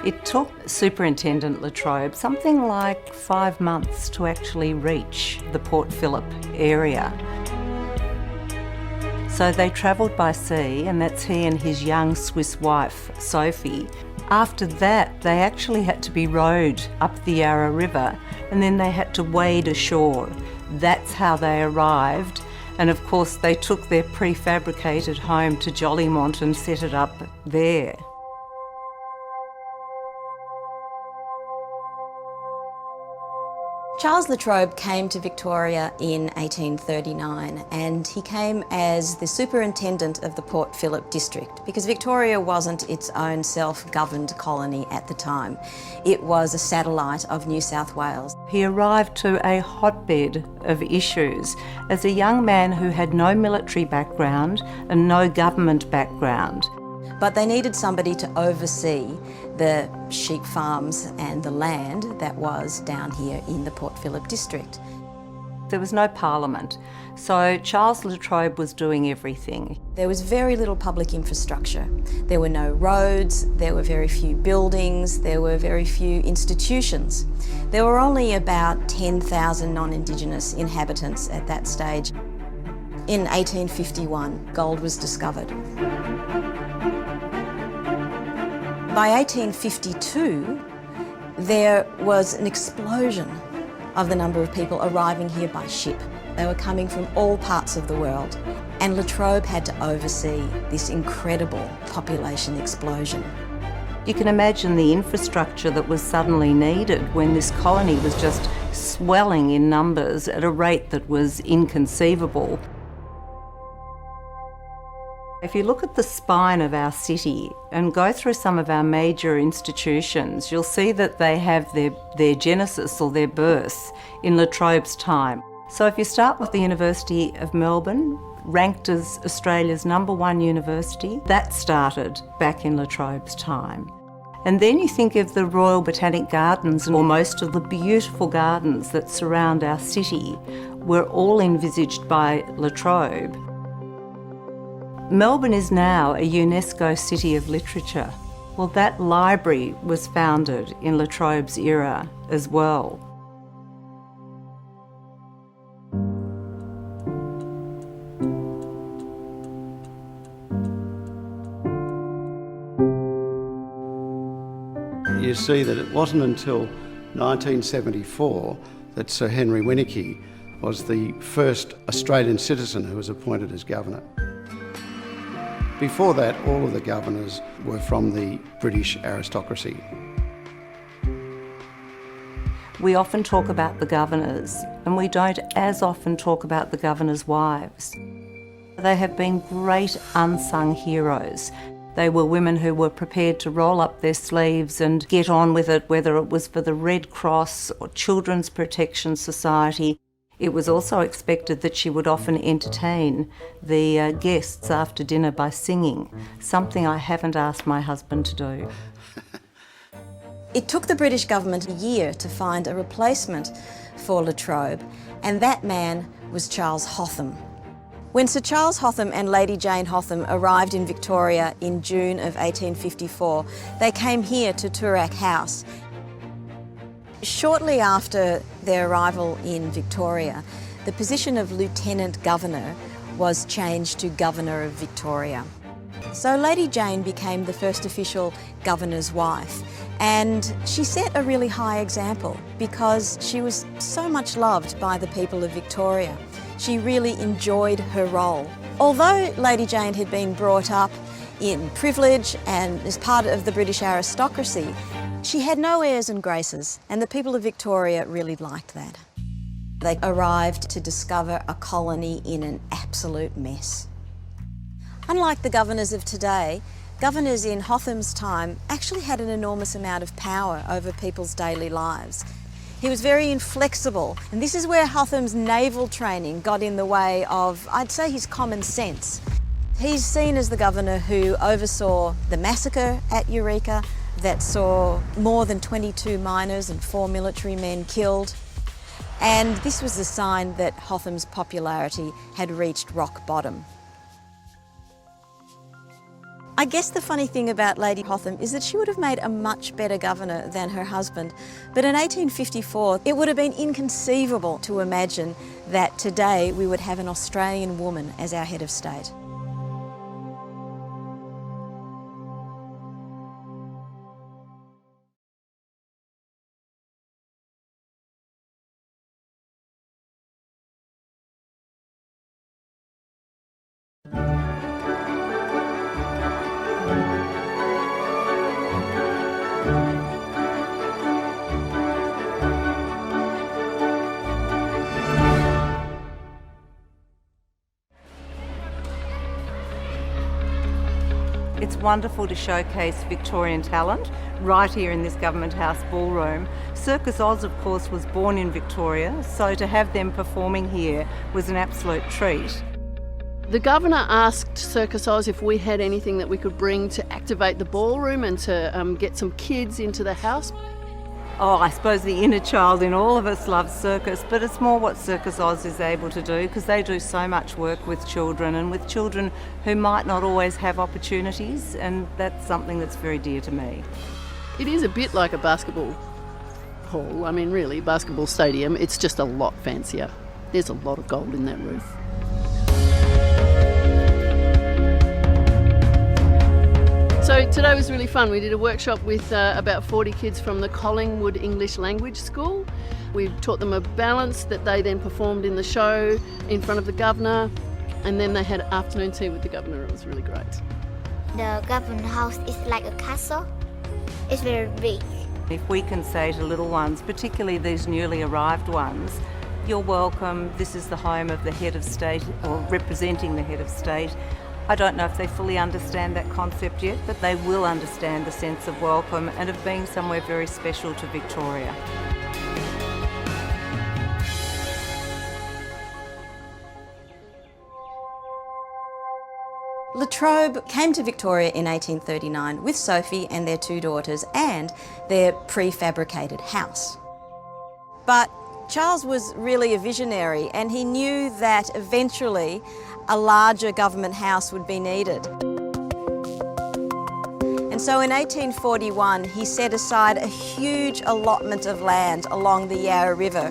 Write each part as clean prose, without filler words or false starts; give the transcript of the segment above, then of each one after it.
It took Superintendent Latrobe something like 5 months to actually reach the Port Phillip area. So they travelled by sea, and that's he and his young Swiss wife, Sophie. After that, they actually had to be rowed up the Yarra River, and then they had to wade ashore. That's how they arrived. And of course, they took their prefabricated home to Jolimont and set it up there. Charles Latrobe came to Victoria in 1839, and he came as the superintendent of the Port Phillip district, because Victoria wasn't its own self-governed colony at the time. It was a satellite of New South Wales. He arrived to a hotbed of issues as a young man who had no military background and no government background. But they needed somebody to oversee the sheep farms and the land that was down here in the Port Phillip district. There was no parliament, so Charles Latrobe was doing everything. There was very little public infrastructure. There were no roads, there were very few buildings, there were very few institutions. There were only about 10,000 non-Indigenous inhabitants at that stage. In 1851, gold was discovered. By 1852, there was an explosion of the number of people arriving here by ship. They were coming from all parts of the world, and Latrobe had to oversee this incredible population explosion. You can imagine the infrastructure that was suddenly needed when this colony was just swelling in numbers at a rate that was inconceivable. If you look at the spine of our city and go through some of our major institutions, you'll see that they have their genesis or their birth in Latrobe's time. So if you start with the University of Melbourne, ranked as Australia's #1 university, that started back in Latrobe's time. And then you think of the Royal Botanic Gardens, or most of the beautiful gardens that surround our city were all envisaged by Latrobe. Melbourne is now a UNESCO City of Literature. Well, that library was founded in Latrobe's era as well. You see that it wasn't until 1974 that Sir Henry Winnicky was the first Australian citizen who was appointed as governor. Before that, all of the governors were from the British aristocracy. We often talk about the governors, and we don't as often talk about the governors' wives. They have been great unsung heroes. They were women who were prepared to roll up their sleeves and get on with it, whether it was for the Red Cross or Children's Protection Society. It was also expected that she would often entertain the guests after dinner by singing, something I haven't asked my husband to do. It took the British government a year to find a replacement for Latrobe, and that man was Charles Hotham. When Sir Charles Hotham and Lady Jane Hotham arrived in Victoria in June of 1854, they came here to Toorak House. Shortly after their arrival in Victoria, the position of Lieutenant Governor was changed to Governor of Victoria. So Lady Jane became the first official governor's wife, and she set a really high example because she was so much loved by the people of Victoria. She really enjoyed her role. Although Lady Jane had been brought up in privilege and as part of the British aristocracy, she had no airs and graces, and the people of Victoria really liked that. They arrived to discover a colony in an absolute mess. Unlike the governors of today, governors in Hotham's time actually had an enormous amount of power over people's daily lives. He was very inflexible, and this is where Hotham's naval training got in the way of, I'd say, his common sense. He's seen as the governor who oversaw the massacre at Eureka, that saw more than 22 miners and 4 military men killed. And this was a sign that Hotham's popularity had reached rock bottom. I guess the funny thing about Lady Hotham is that she would have made a much better governor than her husband. But in 1854, it would have been inconceivable to imagine that today we would have an Australian woman as our head of state. It's wonderful to showcase Victorian talent right here in this Government House ballroom. Circus Oz, of course, was born in Victoria, so to have them performing here was an absolute treat. The Governor asked Circus Oz if we had anything that we could bring to activate the ballroom and to get some kids into the house. Oh, I suppose the inner child in all of us loves circus, but it's more what Circus Oz is able to do, because they do so much work with children and with children who might not always have opportunities, and that's something that's very dear to me. It is a bit like a basketball hall. I mean, really, basketball stadium. It's just a lot fancier. There's a lot of gold in that roof. So today was really fun. We did a workshop with about 40 kids from the Collingwood English Language School. We taught them a balance that they then performed in the show in front of the Governor, and then they had afternoon tea with the Governor. It was really great. The Government House is like a castle. It's very big. If we can say to little ones, particularly these newly arrived ones, you're welcome, this is the home of the head of state, or representing the head of state. I don't know if they fully understand that concept yet, but they will understand the sense of welcome and of being somewhere very special to Victoria. La Trobe came to Victoria in 1839 with Sophie and their two daughters and their prefabricated house. But Charles was really a visionary, and he knew that eventually a larger government house would be needed. And so in 1841 he set aside a huge allotment of land along the Yarra River.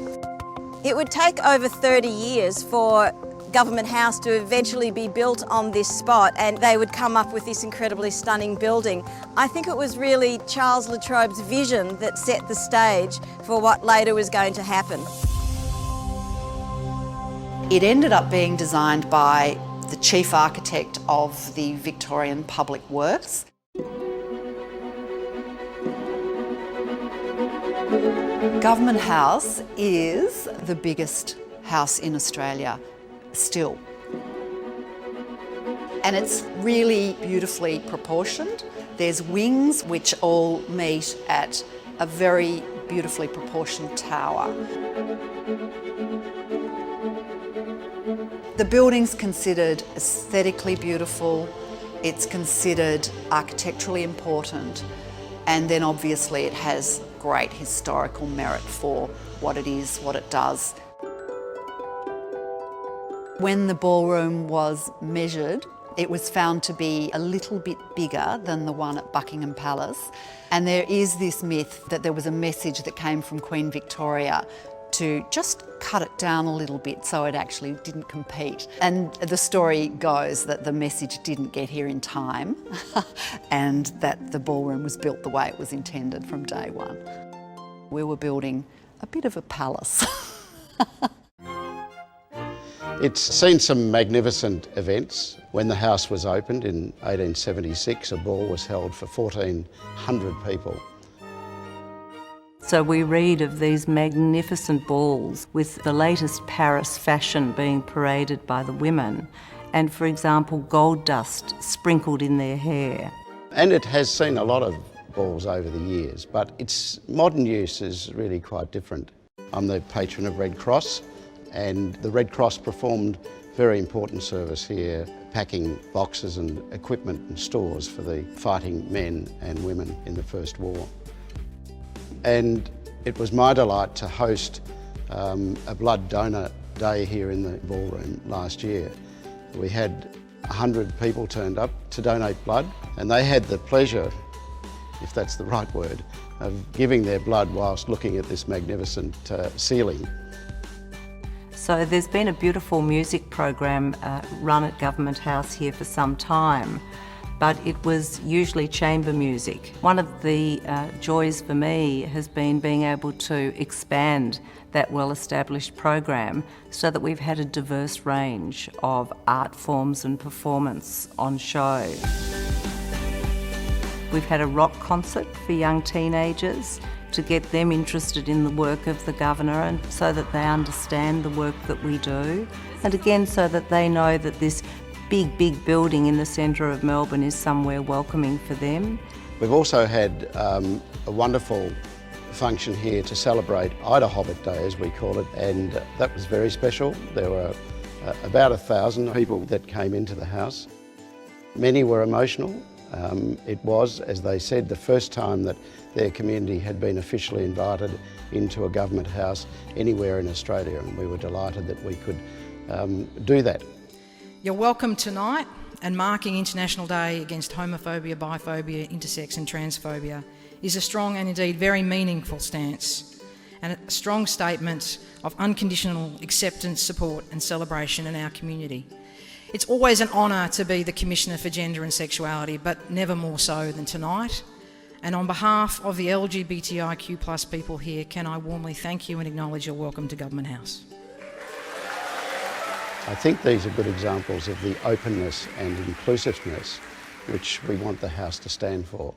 It would take over 30 years for Government House to eventually be built on this spot, and they would come up with this incredibly stunning building. I think it was really Charles La Trobe's vision that set the stage for what later was going to happen. It ended up being designed by the chief architect of the Victorian Public Works. Government House is the biggest house in Australia still. And it's really beautifully proportioned. There's wings which all meet at a very beautifully proportioned tower. The building's considered aesthetically beautiful, it's considered architecturally important, and then obviously it has great historical merit for what it is, what it does. When the ballroom was measured, it was found to be a little bit bigger than the one at Buckingham Palace, and there is this myth that there was a message that came from Queen Victoria to just cut it down a little bit so it actually didn't compete. And the story goes that the message didn't get here in time and that the ballroom was built the way it was intended from day one. We were building a bit of a palace. It's seen some magnificent events. When the house was opened in 1876, a ball was held for 1,400 people. So we read of these magnificent balls with the latest Paris fashion being paraded by the women, and, for example, gold dust sprinkled in their hair. And it has seen a lot of balls over the years, but its modern use is really quite different. I'm the patron of Red Cross, and the Red Cross performed very important service here, packing boxes and equipment and stores for the fighting men and women in the First War. And it was my delight to host a blood donor day here in the ballroom last year. We had 100 people turned up to donate blood, and they had the pleasure, if that's the right word, of giving their blood whilst looking at this magnificent ceiling. So there's been a beautiful music program run at Government House here for some time, but it was usually chamber music. One of the joys for me has been being able to expand that well-established program so that we've had a diverse range of art forms and performance on show. We've had a rock concert for young teenagers to get them interested in the work of the Governor, and so that they understand the work that we do, and again so that they know that this big building in the centre of Melbourne is somewhere welcoming for them. We've also had a wonderful function here to celebrate Ida Hobbit Day, as we call it, and that was very special. There were about 1,000 people that came into the house. Many were emotional. It was, as they said, the first time that their community had been officially invited into a government house anywhere in Australia, and we were delighted that we could do that. You're welcome tonight, and marking International Day against homophobia, biphobia, intersex and transphobia is a strong and indeed very meaningful stance, and a strong statement of unconditional acceptance, support and celebration in our community. It's always an honour to be the Commissioner for Gender and Sexuality, but never more so than tonight. And on behalf of the LGBTIQ+ people here, can I warmly thank you and acknowledge your welcome to Government House. I think these are good examples of the openness and inclusiveness which we want the House to stand for.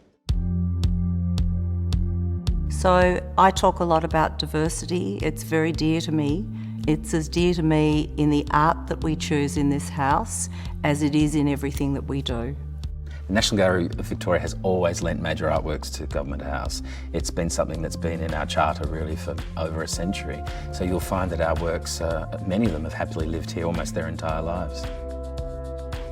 So I talk a lot about diversity. It's very dear to me. It's as dear to me in the art that we choose in this house as it is in everything that we do. The National Gallery of Victoria has always lent major artworks to Government House. It's been something that's been in our charter really for over a century. So you'll find that our works, many of them have happily lived here almost their entire lives.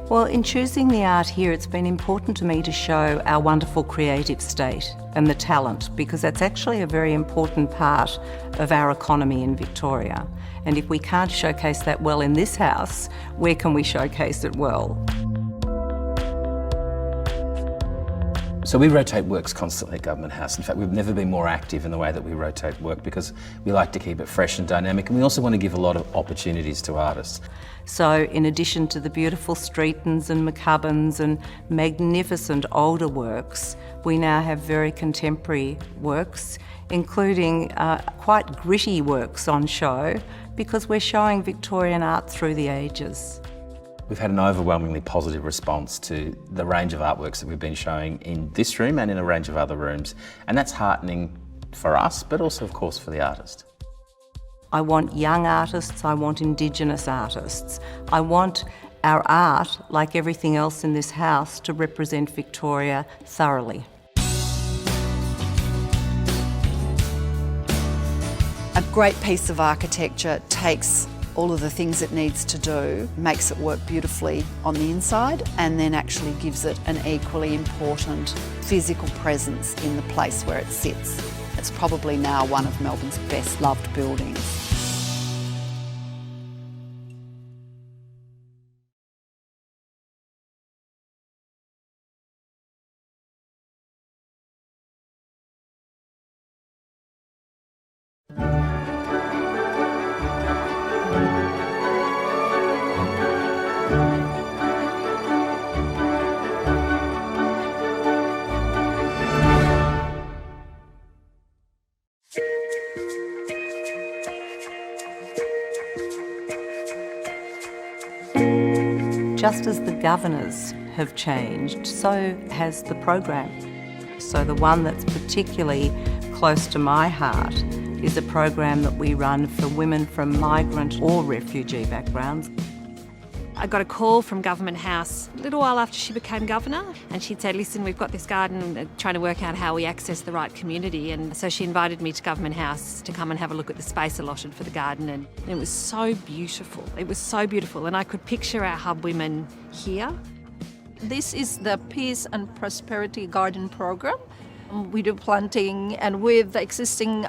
Well, in choosing the art here, it's been important to me to show our wonderful creative state and the talent, because that's actually a very important part of our economy in Victoria. And if we can't showcase that well in this house, where can we showcase it well? So we rotate works constantly at Government House. In fact, we've never been more active in the way that we rotate work, because we like to keep it fresh and dynamic, and we also want to give a lot of opportunities to artists. So in addition to the beautiful Streetons and McCubbins and magnificent older works, we now have very contemporary works, including quite gritty works on show, because we're showing Victorian art through the ages. We've had an overwhelmingly positive response to the range of artworks that we've been showing in this room and in a range of other rooms, and that's heartening for us, but also of course for the artist. I want young artists, I want Indigenous artists. I want our art, like everything else in this house, to represent Victoria thoroughly. A great piece of architecture takes all of the things it needs to do, makes it work beautifully on the inside, and then actually gives it an equally important physical presence in the place where it sits. It's probably now one of Melbourne's best loved buildings. Just as the governors have changed, so has the program. So the one that's particularly close to my heart is a program that we run for women from migrant or refugee backgrounds. I got a call from Government House a little while after she became governor, and she'd said, listen, we've got this garden, trying to work out how we access the right community. And so she invited me to Government House to come and have a look at the space allotted for the garden, and it was so beautiful. It was so beautiful, and I could picture our hub women here. This is the Peace and Prosperity Garden Program. We do planting, and with the existing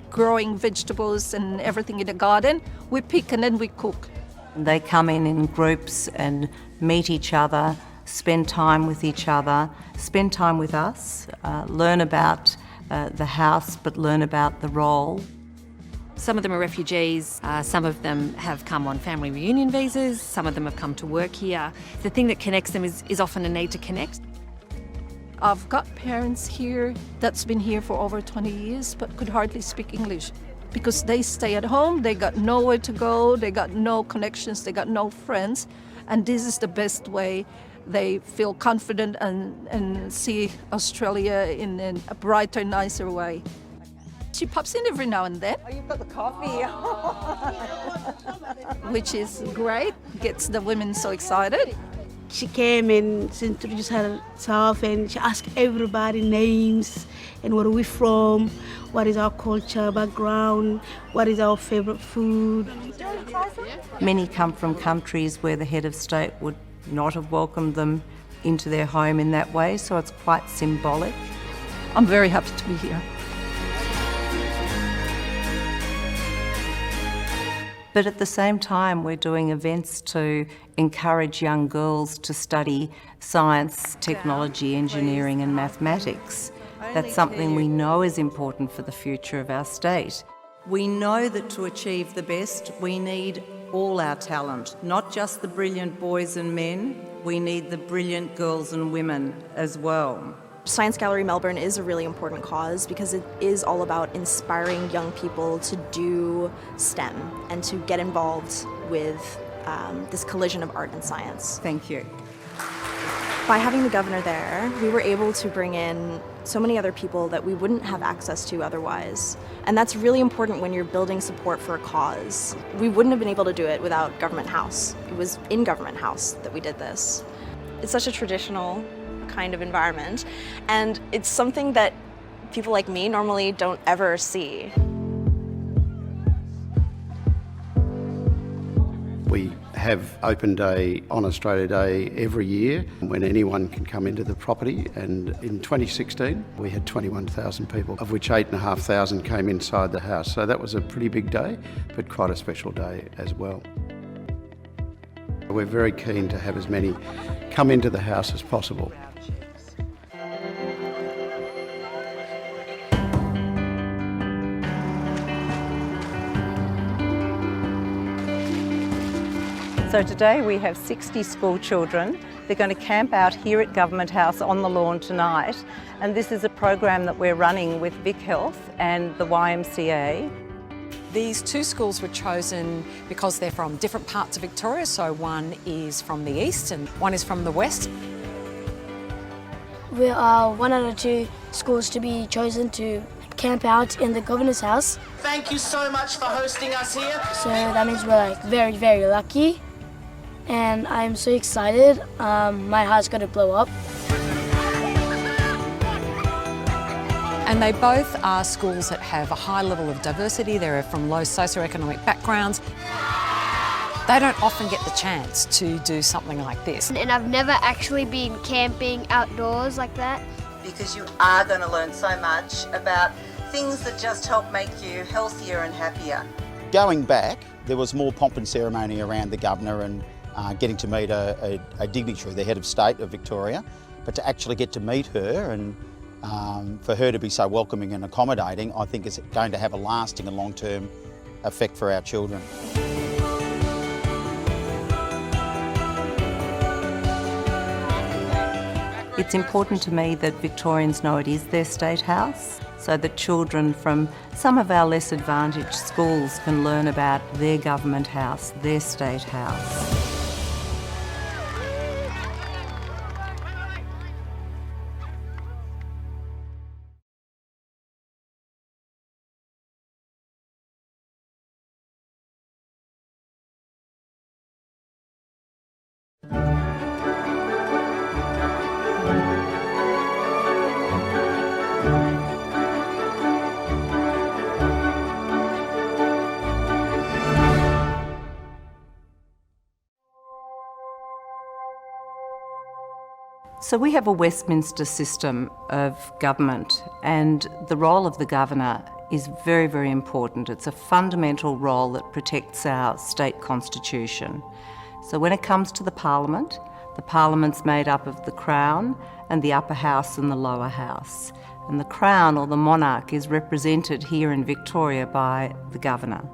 growing vegetables and everything in the garden, we pick and then we cook. They come in groups and meet each other, spend time with each other, spend time with us, learn about the house, but learn about the role. Some of them are refugees, some of them have come on family reunion visas, some of them have come to work here. The thing that connects them is often a need to connect. I've got parents here that's been here for over 20 years but could hardly speak English because they stay at home, they got nowhere to go, they got no connections, they got no friends, and this is the best way they feel confident and see Australia in a brighter, nicer way. She pops in every now and then. Oh, you've got the coffee. Which is great, gets the women so excited. She came and she introduced herself and she asked everybody names and where are we from, what is our culture, background, what is our favourite food. Many come from countries where the head of state would not have welcomed them into their home in that way, so it's quite symbolic. I'm very happy to be here. But at the same time, we're doing events to encourage young girls to study science, technology, engineering and mathematics. That's something we know is important for the future of our state. We know that to achieve the best, we need all our talent, not just the brilliant boys and men, we need the brilliant girls and women as well. Science Gallery Melbourne is a really important cause because it is all about inspiring young people to do STEM and to get involved with this collision of art and science. Thank you. By having the governor there, we were able to bring in so many other people that we wouldn't have access to otherwise. And that's really important when you're building support for a cause. We wouldn't have been able to do it without Government House. It was in Government House that we did this. It's such a traditional kind of environment, and it's something that people like me normally don't ever see. We have open day on Australia Day every year when anyone can come into the property, and in 2016 we had 21,000 people, of which 8,500 came inside the house. So that was a pretty big day, but quite a special day as well. We're very keen to have as many come into the house as possible. So today we have 60 school children. They're going to camp out here at Government House on the lawn tonight, and this is a program that we're running with Vic Health and the YMCA. These two schools were chosen because they're from different parts of Victoria, so one is from the east and one is from the west. We are one out of two schools to be chosen to camp out in the Governor's house. Thank you so much for hosting us here. So that means we're very, very lucky. And I'm so excited. My heart's going to blow up. And they both are schools that have a high level of diversity. They're from low socioeconomic backgrounds. They don't often get the chance to do something like this. And I've never actually been camping outdoors like that. Because you are going to learn so much about things that just help make you healthier and happier. Going back, there was more pomp and ceremony around the governor and getting to meet a dignitary, the head of state of Victoria, but to actually get to meet her and for her to be so welcoming and accommodating, I think is going to have a lasting and long-term effect for our children. It's important to me that Victorians know it is their state house, so that children from some of our less advantaged schools can learn about their government house, their state house. So we have a Westminster system of government, and the role of the governor is very, very important. It's a fundamental role that protects our state constitution. So when it comes to the Parliament's made up of the Crown and the upper house and the lower house. And the Crown, or the monarch, is represented here in Victoria by the Governor.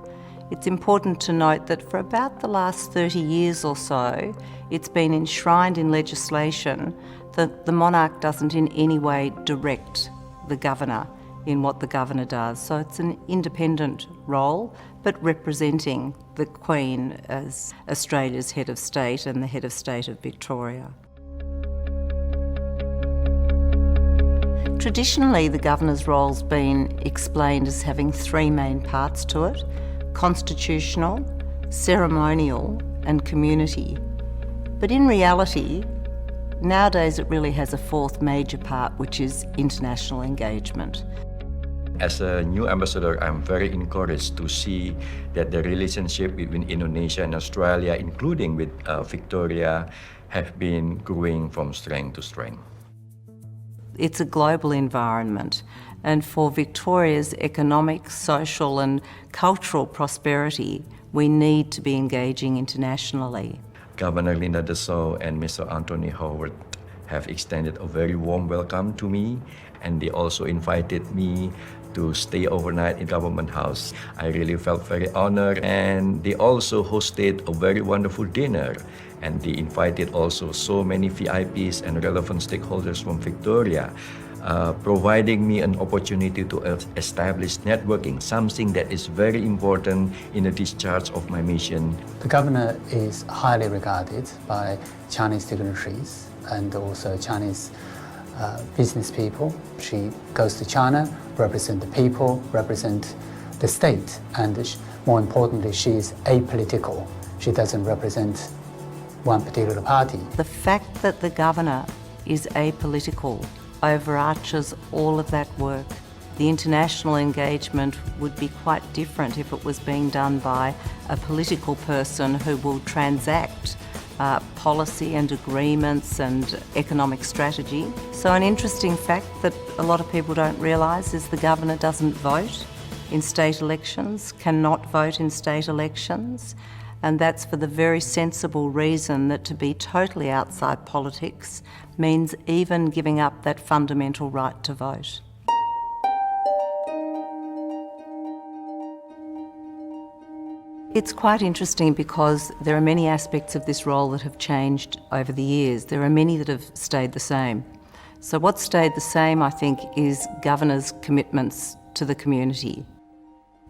It's important to note that for about the last 30 years or so, it's been enshrined in legislation that the monarch doesn't in any way direct the Governor in what the Governor does. So it's an independent role, but representing the Queen as Australia's head of state and the head of state of Victoria. Traditionally, the Governor's role's been explained as having three main parts to it: constitutional, ceremonial and community. But in reality, nowadays it really has a fourth major part, which is international engagement. As a new ambassador, I'm very encouraged to see that the relationship between Indonesia and Australia, including with Victoria, have been growing from strength to strength. It's a global environment, and for Victoria's economic, social and cultural prosperity, we need to be engaging internationally. Governor Linda Dessau and Mr. Anthony Howard have extended a very warm welcome to me, and they also invited me to stay overnight in Government House. I really felt very honored, and they also hosted a very wonderful dinner, and they invited also so many VIPs and relevant stakeholders from Victoria, providing me an opportunity to establish networking, something that is very important in the discharge of my mission. The Governor is highly regarded by Chinese dignitaries and also Chinese business people. She goes to China, represent the people, represent the state, and more importantly, she is apolitical. She doesn't represent one particular party. The fact that the Governor is apolitical overarches all of that work. The international engagement would be quite different if it was being done by a political person who will transact policy and agreements and economic strategy. So an interesting fact that a lot of people don't realise is the Governor doesn't vote in state elections, cannot vote in state elections, and that's for the very sensible reason that to be totally outside politics means even giving up that fundamental right to vote. It's quite interesting because there are many aspects of this role that have changed over the years. There are many that have stayed the same. So what's stayed the same, I think, is Governor's commitments to the community.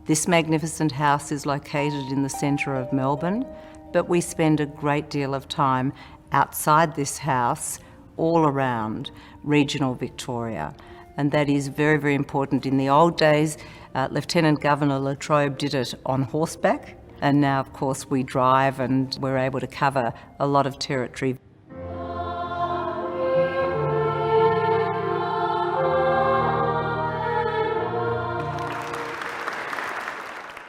This magnificent house is located in the centre of Melbourne, but we spend a great deal of time outside this house, all around regional Victoria. And that is very, very important. In the old days, Lieutenant Governor Latrobe did it on horseback. And now, of course, we drive and we're able to cover a lot of territory.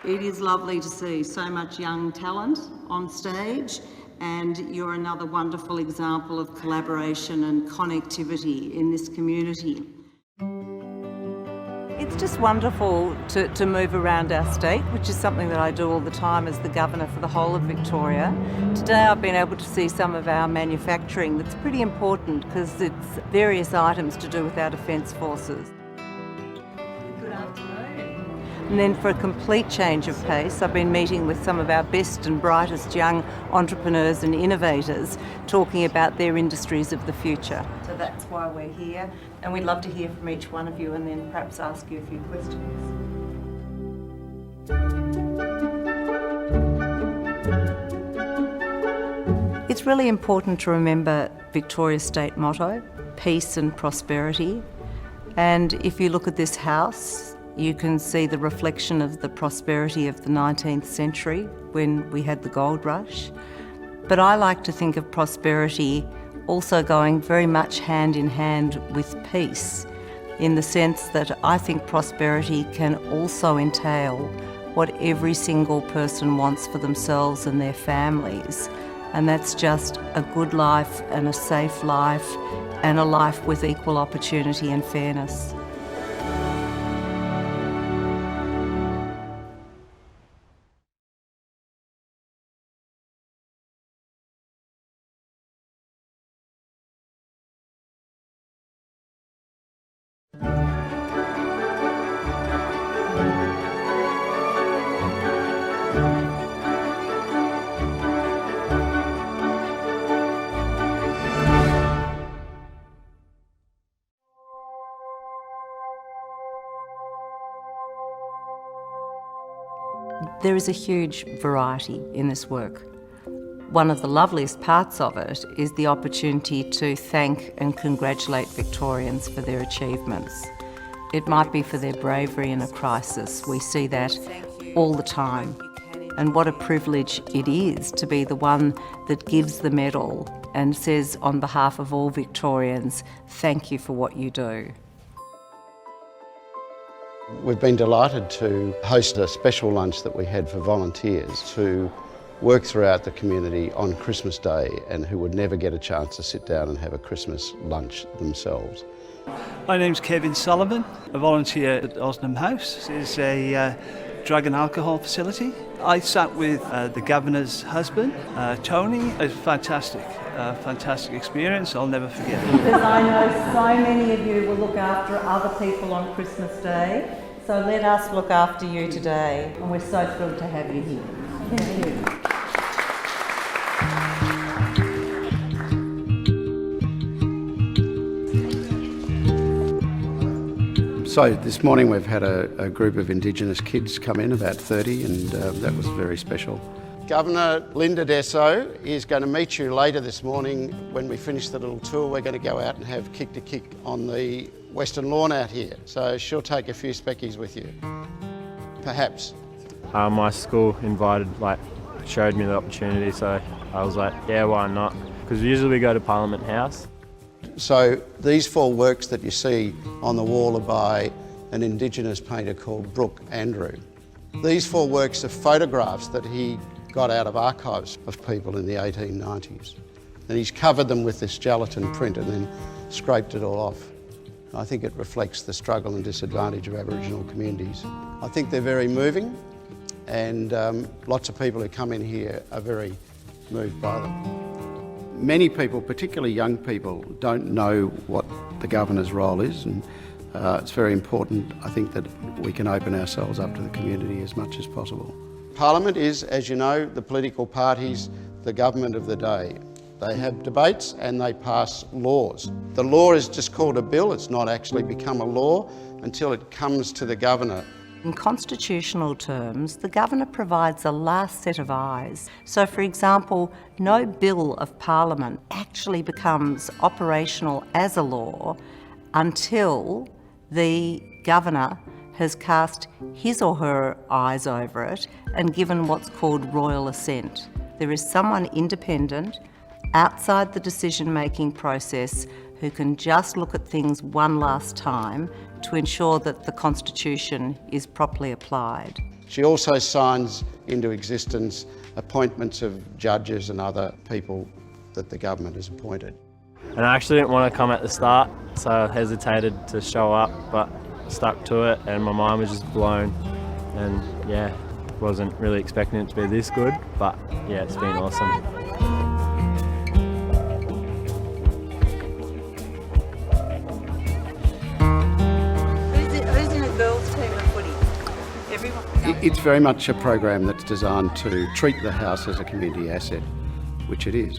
It is lovely to see so much young talent on stage, and you're another wonderful example of collaboration and connectivity in this community. It's just wonderful to move around our state, which is something that I do all the time as the Governor for the whole of Victoria. Today I've been able to see some of our manufacturing that's pretty important because it's various items to do with our Defence Forces. Good afternoon. And then for a complete change of pace, I've been meeting with some of our best and brightest young entrepreneurs and innovators talking about their industries of the future. So that's why we're here, and we'd love to hear from each one of you and then perhaps ask you a few questions. It's really important to remember Victoria's state motto, peace and prosperity. And if you look at this house, you can see the reflection of the prosperity of the 19th century when we had the gold rush. But I like to think of prosperity also going very much hand in hand with peace, in the sense that I think prosperity can also entail what every single person wants for themselves and their families, and that's just a good life and a safe life and a life with equal opportunity and fairness. There is a huge variety in this work. One of the loveliest parts of it is the opportunity to thank and congratulate Victorians for their achievements. It might be for their bravery in a crisis. We see that all the time. And what a privilege it is to be the one that gives the medal and says on behalf of all Victorians, thank you for what you do. We've been delighted to host a special lunch that we had for volunteers to work throughout the community on Christmas Day and who would never get a chance to sit down and have a Christmas lunch themselves. My name's Kevin Sullivan, a volunteer at Osnam House. It's a drug and alcohol facility. I sat with the Governor's husband, Tony. It's fantastic experience. I'll never forget it. Because I know so many of you will look after other people on Christmas Day, so let us look after you today, and we're so thrilled to have you here. Thank you. So this morning we've had a group of Indigenous kids come in, about 30, and that was very special. Governor Linda Dessau is going to meet you later this morning when we finish the little tour. We're going to go out and have kick to kick on the Western Lawn out here. So she'll take a few speckies with you, perhaps. My school showed me the opportunity, so I was like, yeah, why not? Because usually we go to Parliament House. So these 4 works that you see on the wall are by an Indigenous painter called Brooke Andrew. These 4 works are photographs that he got out of archives of people in the 1890s. And he's covered them with this gelatin print and then scraped it all off. I think it reflects the struggle and disadvantage of Aboriginal communities. I think they're very moving, and lots of people who come in here are very moved by them. Many people, particularly young people, don't know what the Governor's role is, and it's very important, I think, that we can open ourselves up to the community as much as possible. Parliament is, as you know, the political parties, the government of the day. They have debates and they pass laws. The law is just called a bill, it's not actually become a law until it comes to the Governor. In constitutional terms, the Governor provides a last set of eyes. So, for example, no bill of Parliament actually becomes operational as a law until the Governor has cast his or her eyes over it and given what's called royal assent. There is someone independent, outside the decision-making process, who can just look at things one last time to ensure that the Constitution is properly applied. She also signs into existence appointments of judges and other people that the government has appointed. And I actually didn't want to come at the start, so I hesitated to show up, but stuck to it, and my mind was just blown. And yeah, wasn't really expecting it to be this good, but yeah, it's been awesome. It's very much a program that's designed to treat the house as a community asset, which it is.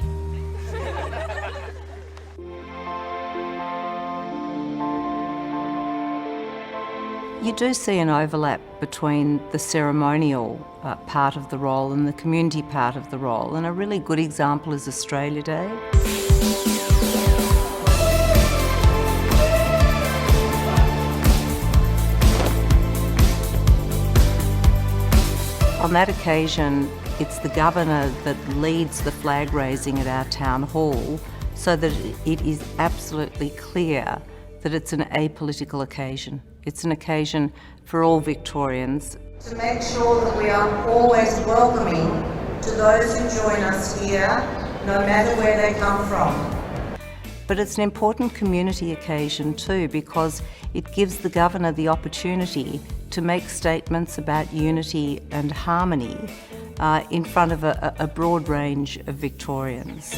You do see an overlap between the ceremonial part of the role and the community part of the role, and a really good example is Australia Day. On that occasion, it's the Governor that leads the flag raising at our town hall so that it is absolutely clear that it's an apolitical occasion. It's an occasion for all Victorians. To make sure that we are always welcoming to those who join us here, no matter where they come from. But it's an important community occasion too, because it gives the Governor the opportunity to make statements about unity and harmony in front of a broad range of Victorians.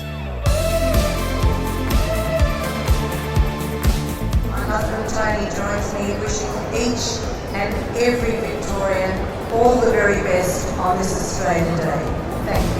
My husband Tony joins me wishing each and every Victorian all the very best on this Australia Day. Thank you.